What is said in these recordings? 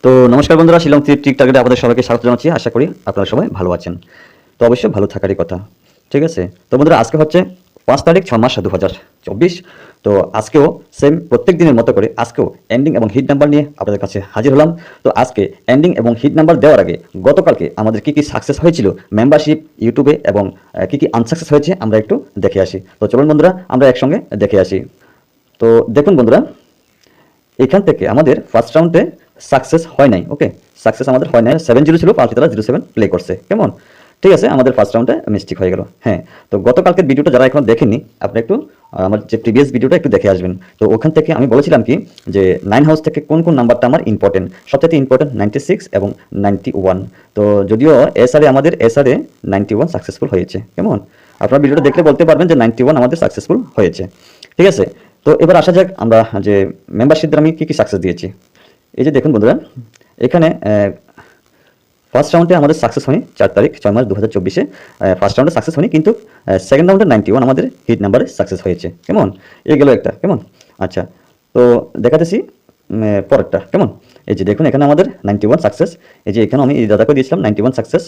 তো নমস্কার বন্ধুরা, শিলং টিক টার্গেটে আপনাদের সবাইকে স্বাগত জানাচ্ছি। আশা করি আপনারা সবাই ভালো আছেন। তো অবশ্যই ভালো থাকারই কথা, ঠিক আছে। তো বন্ধুরা, আজকে হচ্ছে 5 তারিখ 6 মাস 2024। তো আজকেও সেম প্রত্যেক দিনের মতো করে আজকেও এন্ডিং এবং হিট নাম্বার নিয়ে আপনাদের কাছে হাজির হলাম। তো আজকে এন্ডিং এবং হিট নাম্বার দেওয়ার আগে গতকালকে আমাদের কি সাকসেস হয়েছিল মেম্বারশিপ ইউটিউবে এবং কি আনসাকসেস হয়েছে আমরা একটু দেখে আসি। তো চলুন বন্ধুরা, আমরা একসঙ্গে দেখে আসি। তো দেখুন বন্ধুরা, এখান থেকে আমাদের ফার্স্ট রাউন্ডে সাকসেস হয় নাই। ওকে, সাকসেস আমাদের হয় নাই। 7-0 ছিল, পাল্টে তারা 0-7 প্লে করছে। কেমন? ঠিক আছে, আমাদের ফার্স্ট রাউন্ডে মিস্টেক হয়ে গেল। হ্যাঁ, তো গতকালকের ভিডিওটা যারা এখন দেখেননি, আপনি একটু আমার যে প্রিভিয়াস ভিডিওটা একটু দেখে আসবেন। তো ওখান থেকে আমি বলেছিলাম কি যে 9 হাউস থেকে কোন কোন নাম্বারটা আমার ইম্পর্টেন্ট, সবথেকে ইম্পর্টেন্ট 96 এবং 91। তো যদিও আমাদের এসআরে 91 সাকসেসফুল হয়েছে। কেমন? আপনার ভিডিওটা দেখলে বলতে পারবেন যে 91 আমাদের সাকসেসফুল হয়েছে। ঠিক আছে, তো এবার আসা যাক আমরা যে মেম্বারশিপদের আমি কি সাকসেস দিয়েছি। এই যে দেখুন বন্ধুরা, এখানে ফার্স্ট রাউন্ডে আমাদের সাকসেস হয়নি। 4 তারিখ 6 মাস 2024 ফার্স্ট রাউন্ডে সাকসেস হয়নি, কিন্তু সেকেন্ড রাউন্ডে 91 আমাদের হিট নাম্বারে সাকসেস হয়েছে। কেমন? এই গেল একটা। কেমন? আচ্ছা, তো দেখাতেছি পরেরটা। কেমন? এই যে দেখুন, এখানে আমাদের 91 সাকসেস। এই যে এখানে আমি এই দাদাকে দিয়েছিলাম 91 সাকসেস,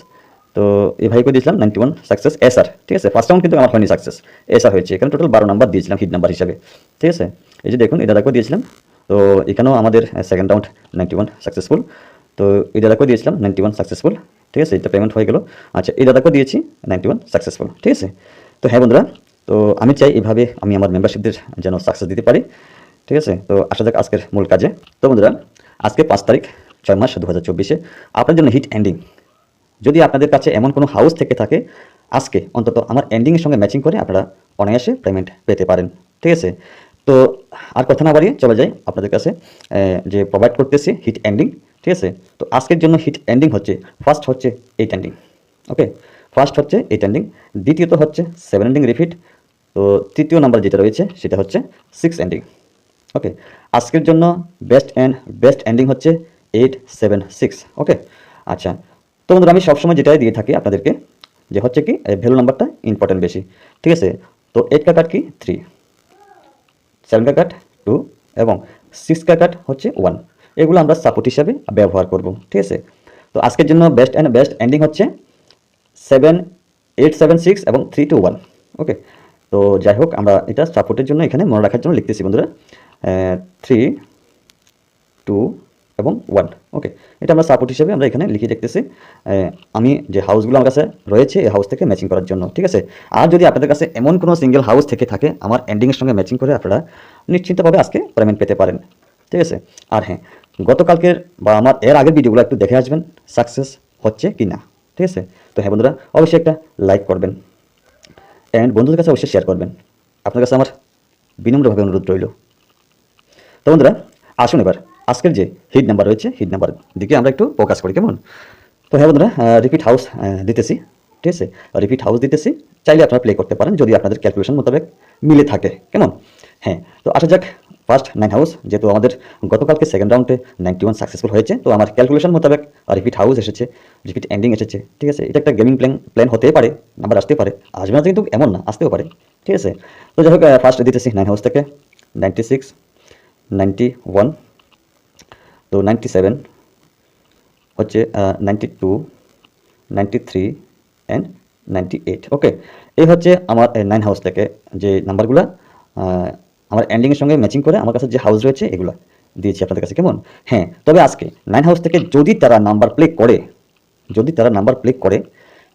তো এই ভাইকে দিয়েছিলাম 91 সাকসেস এসআর। ঠিক আছে, ফার্স্ট রাউন্ড কিন্তু আমার হয়নি সাকসেস, এসআর হয়েছে। এখানে টোটাল 12 নাম্বার দিয়েছিলাম হিট নাম্বার হিসাবে। ঠিক আছে, এই যে দেখুন এই দাদাকেও দিয়েছিলাম। তো এখানেও আমাদের সেকেন্ড রাউন্ড 91 সাকসেসফুল। তো এই দাদাকেও দিয়েছিলাম 91 সাকসেসফুল। ঠিক আছে, এটা পেমেন্ট হয়ে গেল। আচ্ছা, এই দাদাকেও দিয়েছি 91 সাকসেসফুল। ঠিক আছে, তো হ্যাঁ বন্ধুরা, তো আমি চাই এভাবে আমি আমার মেম্বারশিপদের যেন সাকসেস দিতে পারি। ঠিক আছে, তো আসা যাক আজকের মূল কাজে। তো বন্ধুরা, আজকে 5 তারিখ 6 মাস 2024 আপনার জন্য হিট এন্ডিং। যদি আপনাদের কাছে এমন কোনো হাউস থেকে থাকে, আজকে অন্তত আমার এন্ডিংয়ের সঙ্গে ম্যাচিং করে আপনারা অনায়াসে পেমেন্ট পেতে পারেন। ঠিক আছে, তো আর কথা না বাড়িয়ে চলে যাই আপনাদের কাছে যে প্রোভাইড করতেছি হিট এন্ডিং। ঠিক আছে, তো আজকের জন্য হিট এন্ডিং হচ্ছে, ফার্স্ট হচ্ছে 8 এন্ডিং। ওকে, ফার্স্ট হচ্ছে 8 এন্ডিং, দ্বিতীয়ত হচ্ছে 7 এন্ডিং রিপিট, তো তৃতীয় নাম্বার যেটা রয়েছে সেটা হচ্ছে 6 এন্ডিং। ওকে, আজকের জন্য বেস্ট এন্ডিং হচ্ছে 876। ওকে, আচ্ছা, তো বন্ধুরা আমি সবসময় যেটাই দিয়ে থাকি আপনাদেরকে যে হচ্ছে কি ভ্যালু নাম্বারটা ইম্পর্টেন্ট বেশি। ঠিক আছে, তো 8 কা কাট কি 3, 7 কা কাট 2 এবং 6 কা কাট হচ্ছে 1। এগুলো আমরা সাপোর্ট হিসাবে ব্যবহার করব। ঠিক আছে, তো আজকের জন্য বেস্ট এন্ডিং হচ্ছে 7876 এবং 321। ওকে, তো যাই হোক, আমরা এটা সাপোর্টের জন্য এখানে মনে রাখার জন্য লিখতেছি বন্ধুরা 3, 2 এবং 1। ওকে, এটা আমরা সাপোর্ট হিসেবে আমরা এখানে লিখে দেখতেছি আমি যে হাউসগুলো আমার কাছে রয়েছে এই হাউস থেকে ম্যাচিং করার জন্য। ঠিক আছে, আর যদি আপনাদের কাছে এমন কোনো সিঙ্গেল হাউস থেকে থাকে আমার এন্ডিংয়ের সঙ্গে ম্যাচিং করে, আপনারা নিশ্চিন্তভাবে আজকে পেমেন্ট পেতে পারেন। ঠিক আছে, আর হ্যাঁ, গতকালকের বা আমার এর আগের ভিডিওগুলো একটু দেখে আসবেন সাকসেস হচ্ছে কি না। ঠিক আছে, তো হ্যাঁ বন্ধুরা, অবশ্যই একটা লাইক করবেন অ্যান্ড বন্ধুদের কাছে অবশ্যই শেয়ার করবেন। আপনার কাছে আমার বিনম্রভাবে অনুরোধ রইল। তো বন্ধুরা, আসুন এবার আজকের যে হিট নাম্বার রয়েছে হিট নাম্বার দিকে আমরা একটু ফোকাস করি। কেমন? তো হ্যাঁ বন্ধুরা, রিপিট হাউস দিতেছি। ঠিক আছে, রিপিট হাউস দিতেছি, চাইলে আপনারা প্লে করতে পারেন যদি আপনাদের ক্যালকুলেশন মোতাবেক মিলে থাকে। কেমন? হ্যাঁ, তো আসা যাক ফার্স্ট 9 হাউস, যেহেতু আমাদের গতকালকে সেকেন্ড রাউন্ডে 91 সাকসেসফুল হয়েছে, তো আমার ক্যালকুলেশন মোতাবেক রিপিট হাউস এসেছে, রিপিট এন্ডিং এসেছে। ঠিক আছে, এটা একটা গেমিং প্ল্যান হতেই পারে, নাম্বার আসতে পারে, আসবে না কিন্তু এমন না, আসতেও পারে। ঠিক আছে, তো যাই হোক ফার্স্ট দিতেছি 9 হাউস থেকে 96, 91, তো 97 হচ্ছে 92, 93 অ্যান্ড 98। ওকে, এই হচ্ছে আমার 9 হাউস থেকে যে নাম্বারগুলো আমার এন্ডিংয়ের সঙ্গে ম্যাচিং করে আমার কাছে যে হাউস রয়েছে এগুলো দিয়েছি আপনাদের কাছে। কেমন? হ্যাঁ, তবে আজকে 9 হাউস থেকে যদি তারা নাম্বার প্লে করে,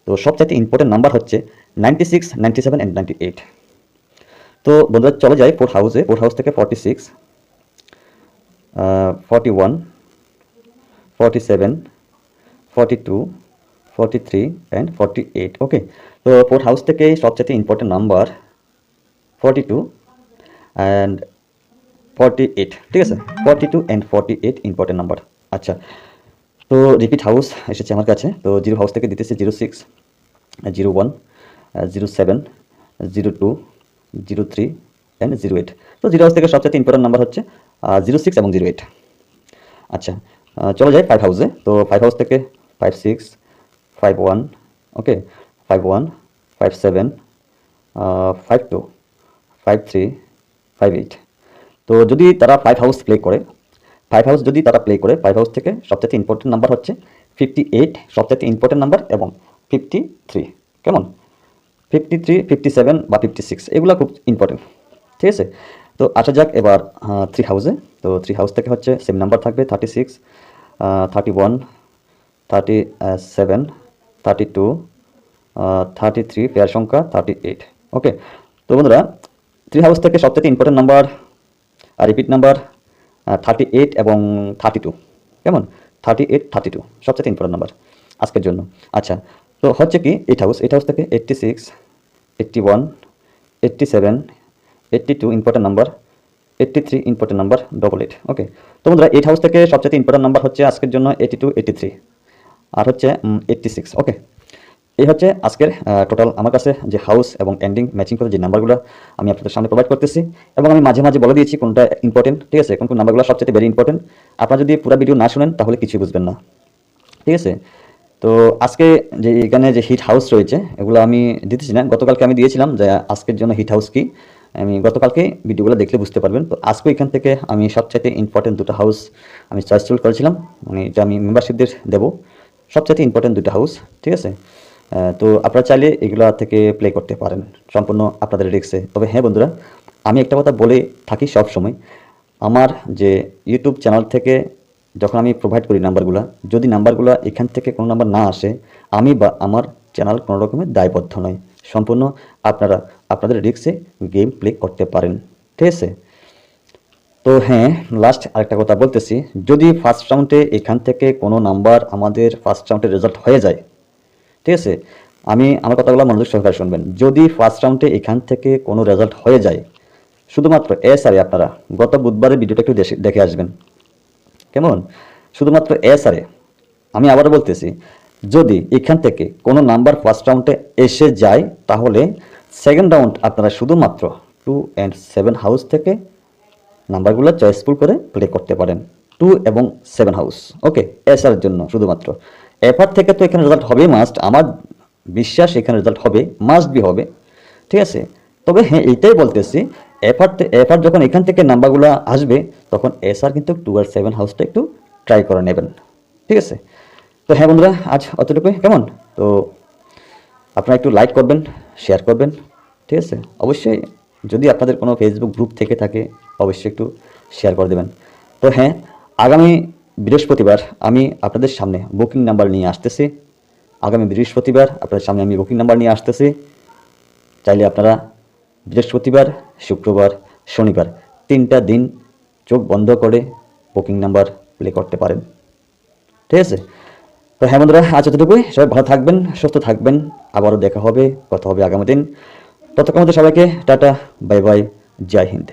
তো সবচাইতে ইম্পর্টেন্ট নাম্বার হচ্ছে 96, 97 অ্যান্ড 98। তো বন্ধুরা চলে যায় 4 হাউসে। 4 হাউস থেকে 46, 41, 47, 42, 43 অ্যান্ড 48। ওকে, তো 4 হাউস থেকে সবচেয়ে ইম্পর্টেন্ট নাম্বার 42 অ্যান্ড 48। ঠিক আছে, 42 অ্যান্ড 48 ইম্পর্টেন্ট নাম্বার। আচ্ছা, তো রিপিট হাউস এসেছে আমার কাছে। তো 0 হাউস থেকে দিতেছে 06, 01, 07, 02, 03 অ্যান্ড 08। তো 0 হাউস থেকে সবচেয়ে ইম্পর্টেন্ট নাম্বার হচ্ছে 06 এবং 08। আচ্ছা, চলে যাই 5 হাউসে। তো 5 হাউস থেকে 56, 51, ওকে, 51, 57, 52, 53, 58। তো যদি তারা 5 হাউস প্লে করে, 5 হাউস যদি তারা প্লে করে, 5 হাউস থেকে সবথেকে ইম্পর্টেন্ট নাম্বার হচ্ছে 58, সবথেকে ইম্পর্টেন্ট নাম্বার, এবং 53, কেমন? 53, 57 বা 56 এগুলো খুব ইম্পর্টেন্ট, ঠিক আছে? তো আসা যাক এবার 3 হাউসে। তো 3 হাউস থেকে হচ্ছে সেম নাম্বার থাকবে 36, 31, 37, 32, 33, পেয়ার সংখ্যা 38। ওকে, তো বন্ধুরা 3 হাউস থেকে সবথেকে ইম্পর্টেন্ট নাম্বার, রিপিট নাম্বার 38 এবং 32, কেমন? 38, 32 সবচেয়ে ইম্পর্টেন্ট নাম্বার আজকের জন্য। আচ্ছা, তো হচ্ছে কি 8 হাউস থেকে 86, 81, 87, 82 ইম্পর্টেন্ট নাম্বার, 83 ইম্পর্টেন্ট নাম্বার, 88। ওকে, তো বন্ধুরা 8 হাউস থেকে সবচেয়ে ইম্পর্টেন্ট নাম্বার হচ্ছে আজকের জন্য 82, 83 আর হচ্ছে 86। ওকে, এই হচ্ছে আজকের টোটাল আমার কাছে যে হাউস এবং এন্ডিং ম্যাচিং করে যে নাম্বারগুলো আমি আপনাদের সামনে প্রোভাইড করতেছি, এবং আমি মাঝে মাঝে বলে দিয়েছি কোনটা ইম্পর্টেন্ট, ঠিক আছে? কোন কোন নাম্বারগুলো সবচেয়ে ভেরি ইম্পর্টেন্ট। আপনারা যদি পুরো ভিডিও না শুনেন তাহলে কিছুই বুঝবেন না, ঠিক আছে? তো আজকে যে এখানে যে হিট হাউস রয়েছে এগুলো আমি দিতেছি না, গতকালকে আমি দিয়েছিলাম যে আজকের জন্য হিট হাউস কি, আমি গতকালকে ভিডিওগুলো দেখলে বুঝতে পারবেন। তো আজকে এখান থেকে আমি সবচাইতে ইম্পর্টেন্ট দুটো হাউস আমি চয়েসফুল করেছিলাম, মানে এটা আমি মেম্বারশিপদের দেবো, সবচাইতে ইম্পর্টেন্ট দুটো হাউস, ঠিক আছে? তো আপনারা চাইলে এগুলা থেকে প্লে করতে পারেন, সম্পূর্ণ আপনাদের রিস্কে। তবে হ্যাঁ বন্ধুরা, আমি একটা কথা বলে থাকি সব সময়, আমার যে ইউটিউব চ্যানেল থেকে যখন আমি প্রোভাইড করি নাম্বারগুলো, যদি নাম্বারগুলো এখান থেকে কোনো নাম্বার না আসে, আমি বা আমার চ্যানেল কোনো রকমের দায়বদ্ধ নয়, সম্পূর্ণ আপনারা আপনাদের রিস্কে গেম প্লে করতে পারেন, ঠিক আছে? তো হ্যাঁ, লাস্ট আরেকটা কথা বলতেছি, যদি ফার্স্ট রাউন্ডে এখান থেকে কোনো নাম্বার আমাদের ফার্স্ট রাউন্ডে রেজাল্ট হয়ে যায়, ঠিক আছে? আমার কথাগুলো মনোযোগ সহকারে শুনবেন। যদি ফার্স্ট রাউন্ডে এখান থেকে কোনো রেজাল্ট হয়ে যায়, শুধুমাত্র এসআরে আপনারা গত বুধবারের ভিডিওটা একটু দেখে আসবেন, কেমন? শুধুমাত্র এসআরে, আমি আবারও বলতেছি, যদি এখান থেকে কোনো নাম্বার ফার্স্ট রাউন্ডে এসে যায় তাহলে সেকেন্ড রাউন্ড আপনারা শুধুমাত্র 2 and 7 হাউস থেকে নাম্বারগুলো চয়েসফুল করে প্লে করতে পারেন, 2 এবং 7 হাউস। ওকে, এসআর জন্য শুধুমাত্র। এফআর থেকে তো এখানে রেজাল্ট হবেই মাস্ট, আমার বিশ্বাস এখানে রেজাল্ট হবে, মাস্ট বি হবে, ঠিক আছে? তবে হ্যাঁ, এইটাই বলতেছি, এফআর যখন এখান থেকে নাম্বারগুলো আসবে তখন এসআর কিন্তু 2 আর 7 হাউসটা একটু ট্রাই করে নেবেন, ঠিক আছে? তো হ্যাঁ বন্ধুরা, আজ অতটুকুই, কেমন? তো আপনারা একটু লাইক করবেন, শেয়ার করবেন, ঠিক আছে? অবশ্যই যদি আপনাদের কোনো ফেসবুক গ্রুপ থেকে থাকে অবশ্যই একটু শেয়ার করে দেবেন। তো হ্যাঁ, আগামী বৃহস্পতিবার আমি আপনাদের সামনে বুকিং নাম্বার নিয়ে আসতেছি, আগামী বৃহস্পতিবার আপনাদের সামনে আমি বুকিং নাম্বার নিয়ে আসতেছি। চাইলে আপনারা বৃহস্পতিবার, শুক্রবার, শনিবার 3টা দিন চোখ বন্ধ করে বুকিং নাম্বার প্লে করতে পারেন, ঠিক আছে? তো হ্যাঁ বন্ধুরা, আজ এতটুকুই। সবাই ভালো থাকবেন, সুস্থ থাকবেন, আবারও দেখা হবে, কথা হবে আগামী দিন। ততক্ষণ সবাইকে টাটা, বাই বাই, জয় হিন্দ।